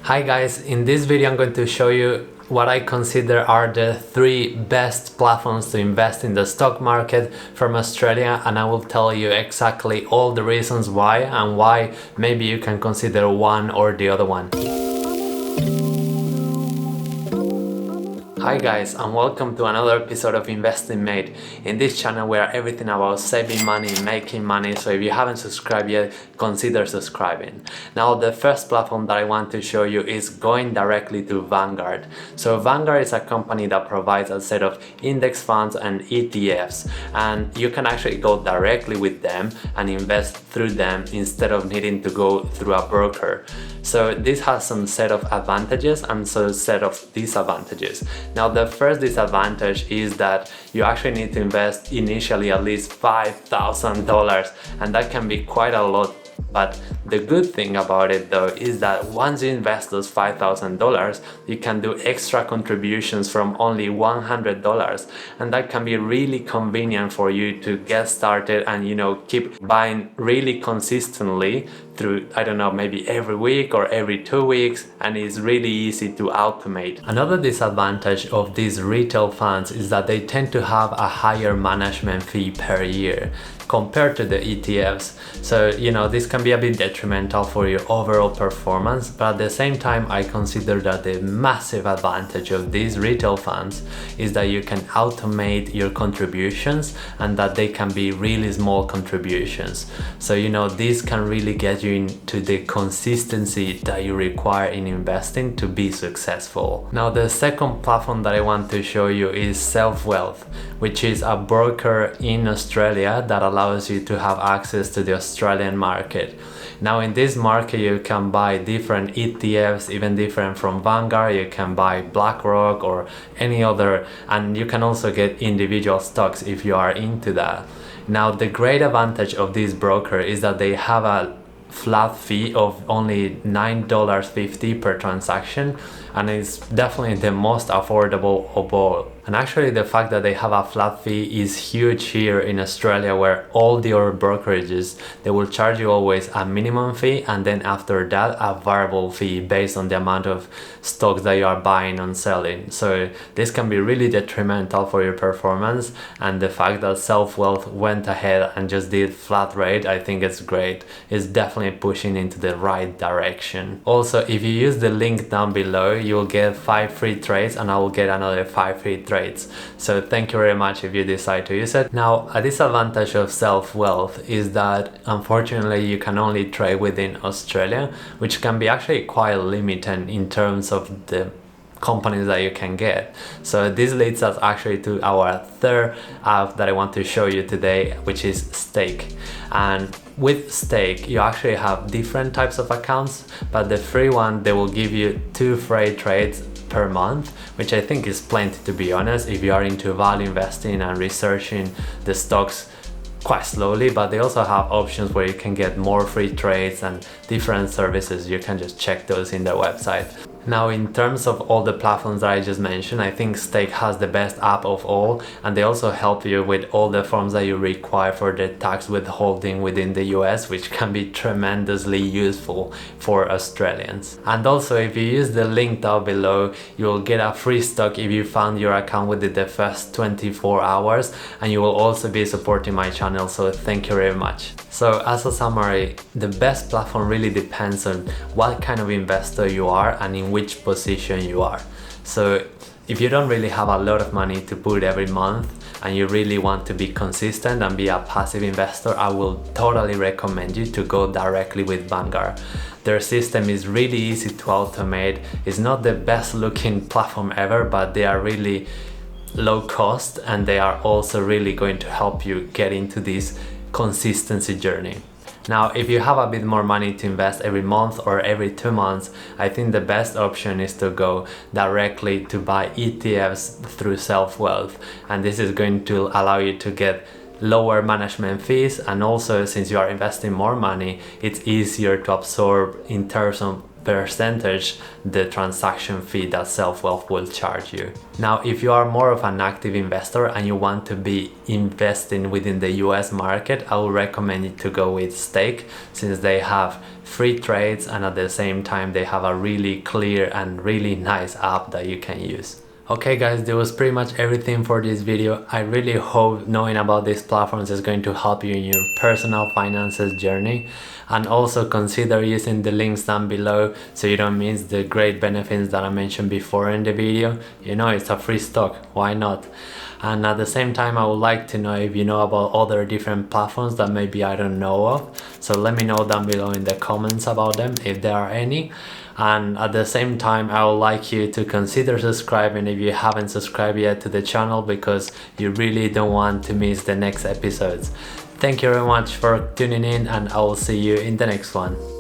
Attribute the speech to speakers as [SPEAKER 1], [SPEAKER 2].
[SPEAKER 1] Hi guys, in this video I'm going to show you what I consider are the 3 best platforms to invest in the stock market from Australia, and I will tell you exactly all the reasons why and why maybe you can consider one or the other one. Hi guys, and welcome to another episode of Investing Made. In this channel we are everything about saving money, making money, so if you haven't subscribed yet, consider subscribing. Now the first platform that I want to show you is going directly to Vanguard. So Vanguard is a company that provides a set of index funds and ETFs, and you can actually go directly with them and invest through them instead of needing to go through a broker. So this has some set of advantages and some set of disadvantages. Now the first disadvantage is that you actually need to invest initially at least $5,000, and that can be quite a lot. But the good thing about it though is that once you invest those $5,000, you can do extra contributions from only $100, and that can be really convenient for you to get started and keep buying really consistently through, I don't know, maybe every week or every 2 weeks, and it's really easy to automate. Another disadvantage of these retail funds is that they tend to have a higher management fee per year compared to the ETFs. So this can be a bit detrimental for your overall performance, but at the same time I consider that the massive advantage of these retail funds is that you can automate your contributions and that they can be really small contributions. So this can really get you into the consistency that you require in investing to be successful. Now the second platform that I want to show you is Self-Wealth, which is a broker in Australia that allows you to have access to the Australian market. Now in this market you can buy different ETFs, even different from Vanguard. You can buy BlackRock or any other, and you can also get individual stocks if you are into that. Now the great advantage of this broker is that they have a flat fee of only $9.50 per transaction, and it's definitely the most affordable of all. And actually the fact that they have a flat fee is huge here in Australia, where all the other brokerages, they will charge you always a minimum fee and then after that a variable fee based on the amount of stocks that you are buying and selling. So this can be really detrimental for your performance, and the fact that Self-Wealth went ahead and just did flat rate, I think it's great. It's definitely pushing into the right direction. Also, if you use the link down below, you'll get 5 free trades and I will get another 5 free trades. So thank you very much if you decide to use it. Now a disadvantage of Self-Wealth is that unfortunately you can only trade within Australia, which can be actually quite limited in terms of the companies that you can get. So this leads us actually to our third app that I want to show you today, which is Stake. And with Stake you actually have different types of accounts, but the free one, they will give you 2 free trades per month, which I think is plenty, to be honest, if you are into value investing and researching the stocks quite slowly. But they also have options where you can get more free trades and different services. You can just check those in their website. Now in terms of all the platforms that I just mentioned, I think Stake has the best app of all, and they also help you with all the forms that you require for the tax withholding within the US, which can be tremendously useful for Australians. And also if you use the link down below, you'll get a free stock if you found your account within the first 24 hours, and you will also be supporting my channel, so thank you very much. So as a summary, the best platform really depends on what kind of investor you are and in which position you are. So if you don't really have a lot of money to put every month and you really want to be consistent and be a passive investor, I will totally recommend you to go directly with Vanguard. Their system is really easy to automate. It's not the best looking platform ever, but they are really low cost, and they are also really going to help you get into this consistency journey. Now if you have a bit more money to invest every month or every 2 months, I think the best option is to go directly to buy ETFs through Self-Wealth, and this is going to allow you to get lower management fees, and also since you are investing more money, it's easier to absorb in terms of percentage the transaction fee that SelfWealth will charge you. Now, if you are more of an active investor and you want to be investing within the US market, I would recommend you to go with Stake, since they have free trades and at the same time they have a really clear and really nice app that you can use. Okay guys, that was pretty much everything for this video. I really hope knowing about these platforms is going to help you in your personal finances journey, and also consider using the links down below so you don't miss the great benefits that I mentioned before in the video. You know, it's a free stock, why not? And at the same time, I would like to know if you know about other different platforms that maybe I don't know of. So let me know down below in the comments about them, if there are any. And at the same time, I would like you to consider subscribing if you haven't subscribed yet to the channel, because you really don't want to miss the next episodes. Thank you very much for tuning in, and I will see you in the next one.